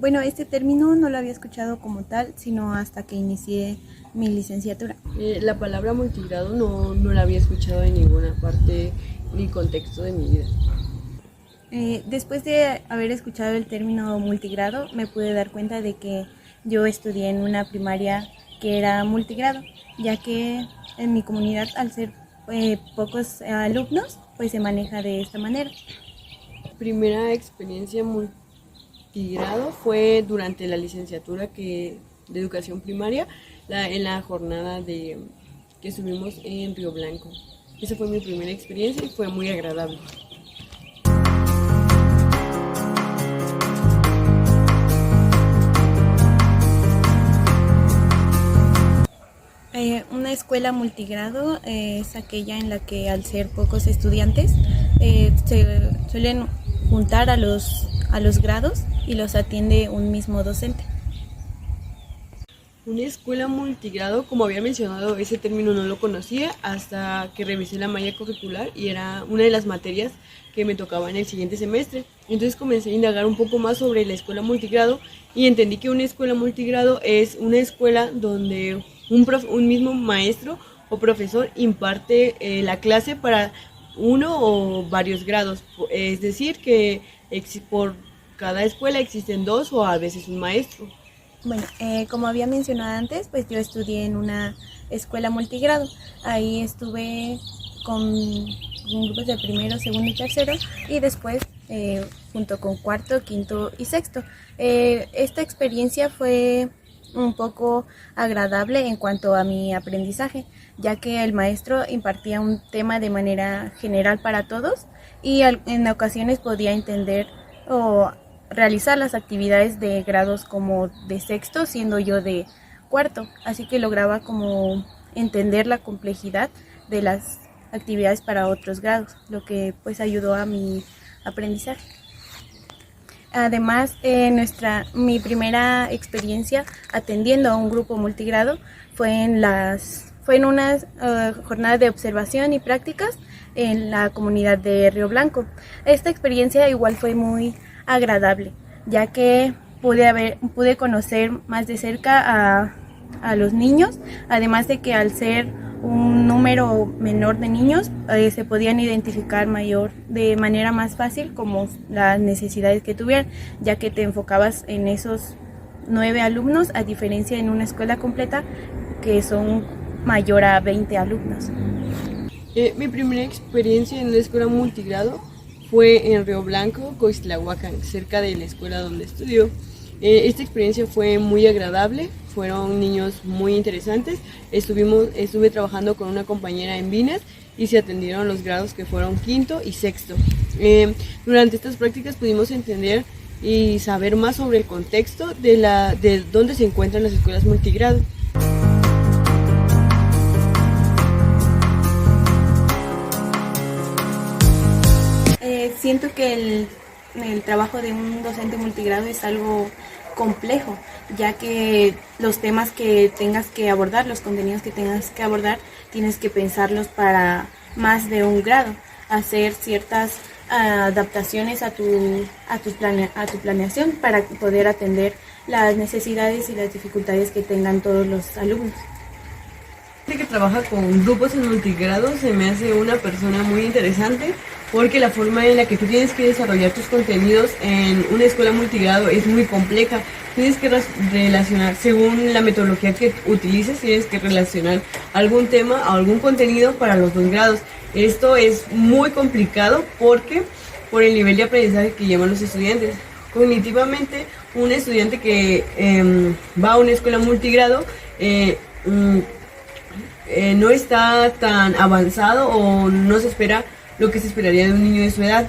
Bueno, este término no lo había escuchado como tal, sino hasta que inicié mi licenciatura. La palabra multigrado no la había escuchado en ninguna parte ni contexto de mi vida. Después de haber escuchado el término multigrado, me pude dar cuenta de que yo estudié en una primaria que era multigrado, ya que en mi comunidad, al ser pocos alumnos, pues se maneja de esta manera. Primera experiencia multigrado fue durante la licenciatura de educación primaria, en la jornada que estuvimos en Río Blanco. Esa fue mi primera experiencia y fue muy agradable. Una escuela multigrado es aquella en la que, al ser pocos estudiantes, se suelen juntar a los grados y los atiende un mismo docente. Una escuela multigrado, como había mencionado, ese término no lo conocía hasta que revisé la malla curricular y era una de las materias que me tocaba en el siguiente semestre. Entonces comencé a indagar un poco más sobre la escuela multigrado y entendí que una escuela multigrado es una escuela donde un mismo maestro o profesor imparte la clase para uno o varios grados. Es decir, que por cada escuela existen dos o a veces un maestro. Bueno, como había mencionado antes, pues yo estudié en una escuela multigrado. Ahí estuve con grupos de primero, segundo y tercero, y después junto con cuarto, quinto y sexto. Esta experiencia fue un poco agradable en cuanto a mi aprendizaje, ya que el maestro impartía un tema de manera general para todos y en ocasiones podía entender o realizar las actividades de grados como de sexto, siendo yo de cuarto, así que lograba como entender la complejidad de las actividades para otros grados, lo que pues ayudó a mi aprendizaje. Además, mi primera experiencia atendiendo a un grupo multigrado fue en unas jornadas de observación y prácticas en la comunidad de Río Blanco. Esta experiencia igual fue muy agradable, ya que pude conocer más de cerca a los niños, además de que al ser un número menor de niños se podían identificar de manera más fácil como las necesidades que tuvieran, ya que te enfocabas en esos 9 alumnos, a diferencia en una escuela completa que son mayor a 20 alumnos. Mi primera experiencia en la escuela multigrado fue en Río Blanco, Coixtlahuacán, cerca de la escuela donde estudió. Esta experiencia fue muy agradable, fueron niños muy interesantes. Estuve trabajando con una compañera en Vinas y se atendieron los grados que fueron quinto y sexto. Durante estas prácticas pudimos entender y saber más sobre el contexto de dónde se encuentran las escuelas multigrado. Siento que el trabajo de un docente multigrado es algo complejo, ya que los temas que tengas que abordar, los contenidos que tengas que abordar, tienes que pensarlos para más de un grado, hacer ciertas adaptaciones a tu planeación para poder atender las necesidades y las dificultades que tengan todos los alumnos. Que trabaja con grupos en multigrado se me hace una persona muy interesante, porque la forma en la que tú tienes que desarrollar tus contenidos en una escuela multigrado es muy compleja. Tienes que relacionar, según la metodología que utilices, tienes que relacionar algún tema o algún contenido para los dos grados. Esto es muy complicado por el nivel de aprendizaje que llevan los estudiantes. Cognitivamente, un estudiante que va a una escuela multigrado no está tan avanzado o no se espera lo que se esperaría de un niño de su edad.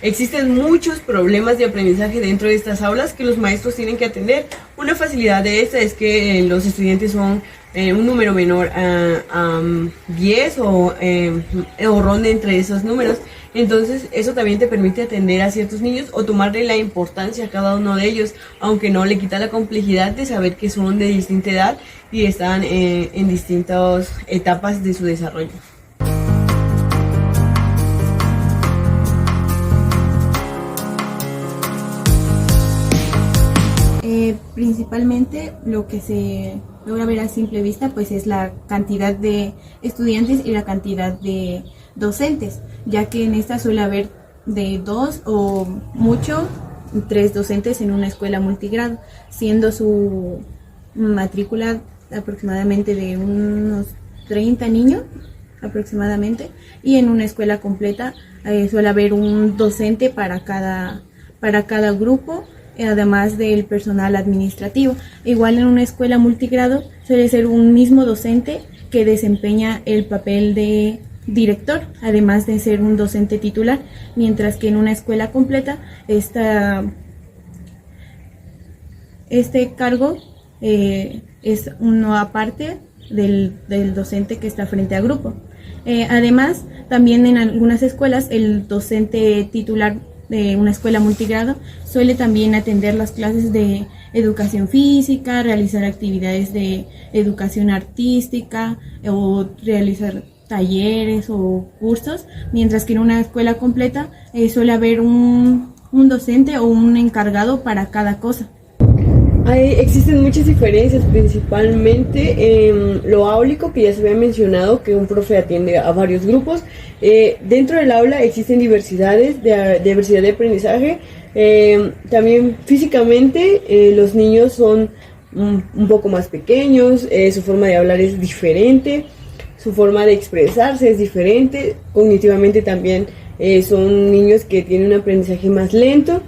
Existen muchos problemas de aprendizaje dentro de estas aulas que los maestros tienen que atender. Una facilidad de esta es que los estudiantes son un número menor a 10 o ronde entre esos números. Entonces eso también te permite atender a ciertos niños o tomarle la importancia a cada uno de ellos, aunque no le quita la complejidad de saber que son de distinta edad y están en distintas etapas de su desarrollo. Principalmente lo que se logra ver a simple vista pues es la cantidad de estudiantes y la cantidad de docentes, ya que en esta suele haber de 2 o mucho 3 docentes en una escuela multigrado, siendo su matrícula aproximadamente de unos 30 niños aproximadamente, y en una escuela completa suele haber un docente para cada grupo, además del personal administrativo. Igual en una escuela multigrado suele ser un mismo docente que desempeña el papel de director, además de ser un docente titular, mientras que en una escuela completa este cargo es uno aparte del docente que está frente a grupo. Además, también en algunas escuelas el docente titular de una escuela multigrado suele también atender las clases de educación física, realizar actividades de educación artística o realizar talleres o cursos, mientras que en una escuela completa suele haber un docente o un encargado para cada cosa. Existen muchas diferencias, principalmente en lo áulico, que ya se había mencionado, que un profe atiende a varios grupos. Dentro del aula existen diversidad de aprendizaje. También físicamente los niños son un poco más pequeños, su forma de hablar es diferente, su forma de expresarse es diferente. Cognitivamente también son niños que tienen un aprendizaje más lento.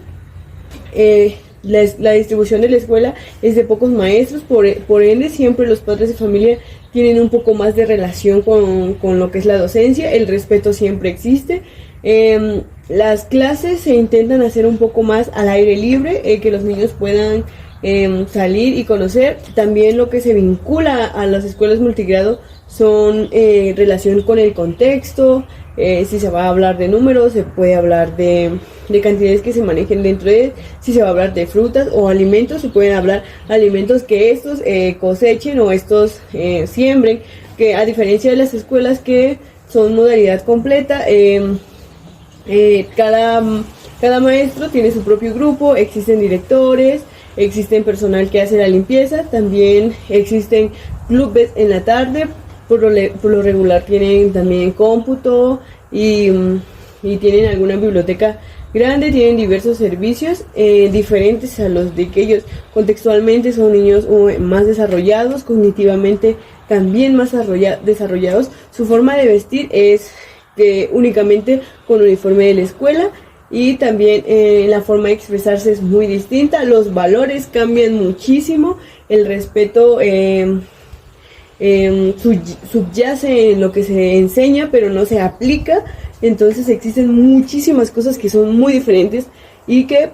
La distribución de la escuela es de pocos maestros, por ende siempre los padres de familia tienen un poco más de relación con lo que es la docencia. El respeto siempre existe. Las clases se intentan hacer un poco más al aire libre, que los niños puedan salir y conocer. También lo que se vincula a las escuelas multigrado son relación con el contexto. Si se va a hablar de números, se puede hablar de cantidades que se manejen dentro de él. Si se va a hablar de frutas o alimentos, se pueden hablar alimentos que estos cosechen o estos siembren, que a diferencia de las escuelas que son modalidad completa, cada maestro tiene su propio grupo, existen directores, existen personal que hace la limpieza, también existen clubes en la tarde. Por lo regular tienen también cómputo y tienen alguna biblioteca grande, tienen diversos servicios diferentes a los de que ellos contextualmente son niños más desarrollados, cognitivamente también más desarrollados. Su forma de vestir es únicamente con uniforme de la escuela, y también la forma de expresarse es muy distinta. Los valores cambian muchísimo, el respeto subyace en lo que se enseña, pero no se aplica. Entonces existen muchísimas cosas que son muy diferentes y que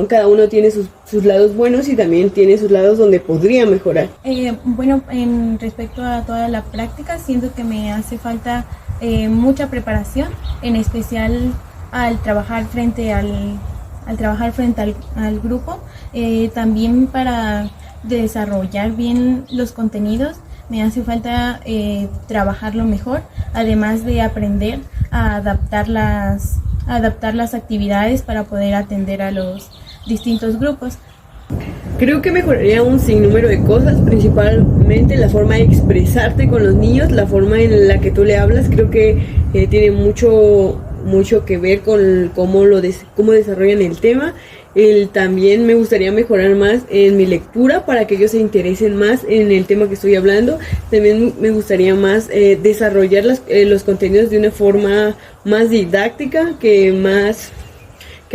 cada uno tiene sus lados buenos y también tiene sus lados donde podría mejorar. Bueno, en respecto a toda la práctica, siento que me hace falta mucha preparación, en especial al trabajar frente al grupo, también para desarrollar bien los contenidos. Me hace falta trabajarlo mejor, además de aprender a adaptar las actividades para poder atender a los distintos grupos. Creo que mejoraría un sinnúmero de cosas, principalmente la forma de expresarte con los niños, la forma en la que tú le hablas. Creo que tiene mucho que ver con cómo desarrollan el tema. También me gustaría mejorar más en mi lectura para que ellos se interesen más en el tema que estoy hablando. También me gustaría más desarrollar los contenidos de una forma más didáctica, que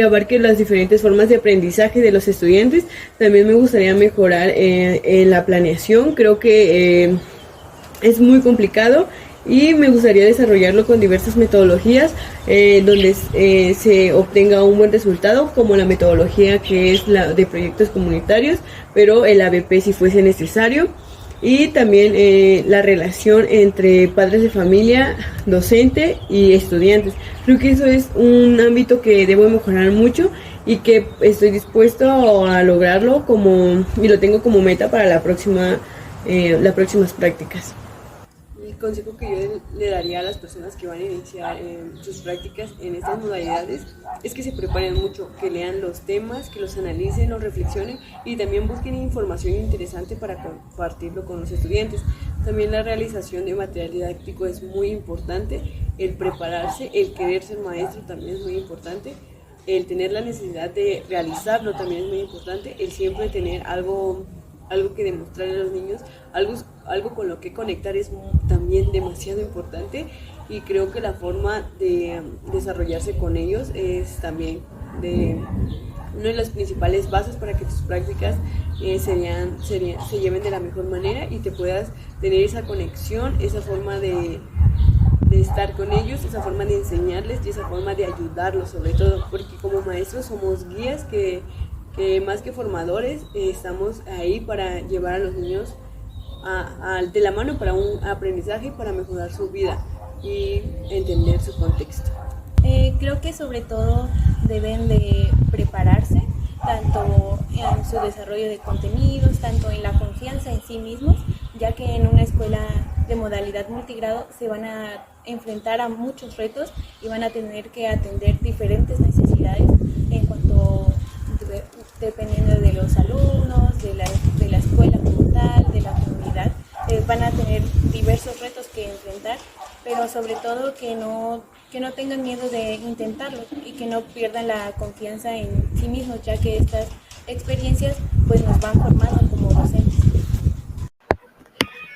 abarque las diferentes formas de aprendizaje de los estudiantes. También me gustaría mejorar en la planeación. Creo que es muy complicado y me gustaría desarrollarlo con diversas metodologías donde se obtenga un buen resultado, como la metodología que es la de proyectos comunitarios, pero el ABP si fuese necesario. Y también la relación entre padres de familia, docente y estudiantes. Creo que eso es un ámbito que debo mejorar mucho y que estoy dispuesto a lograrlo y lo tengo como meta para las próximas prácticas. el consejo que yo le daría a las personas que van a iniciar sus prácticas en estas modalidades es que se preparen mucho, que lean los temas, que los analicen, los reflexionen y también busquen información interesante para compartirlo con los estudiantes. También la realización de material didáctico es muy importante, el prepararse, el querer ser maestro también es muy importante, el tener la necesidad de realizarlo también es muy importante, el siempre tener algo que demostrar a los niños, algo con lo que conectar es también demasiado importante, y creo que la forma de desarrollarse con ellos es también una de las principales bases para que tus prácticas se lleven de la mejor manera y te puedas tener esa conexión, esa forma de estar con ellos, esa forma de enseñarles y esa forma de ayudarlos sobre todo, porque como maestros somos guías que más que formadores estamos ahí para llevar a los niños de la mano para un aprendizaje, para mejorar su vida y entender su contexto. Creo que sobre todo deben de prepararse tanto en su desarrollo de contenidos, tanto en la confianza en sí mismos, ya que en una escuela de modalidad multigrado se van a enfrentar a muchos retos y van a tener que atender diferentes necesidades en cuanto dependiendo de los alumnos, de la escuela como tal, de la comunidad, van a tener diversos retos que enfrentar, pero sobre todo que no tengan miedo de intentarlo y que no pierdan la confianza en sí mismos, ya que estas experiencias pues nos van formando como docentes.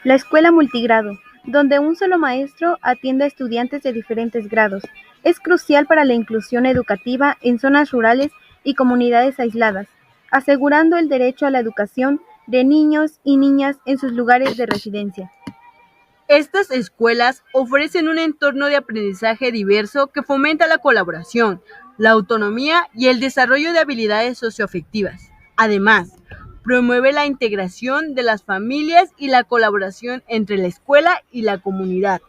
La escuela multigrado, donde un solo maestro atiende a estudiantes de diferentes grados, es crucial para la inclusión educativa en zonas rurales y comunidades aisladas, asegurando el derecho a la educación de niños y niñas en sus lugares de residencia. Estas escuelas ofrecen un entorno de aprendizaje diverso que fomenta la colaboración, la autonomía y el desarrollo de habilidades socioafectivas. Además, promueve la integración de las familias y la colaboración entre la escuela y la comunidad.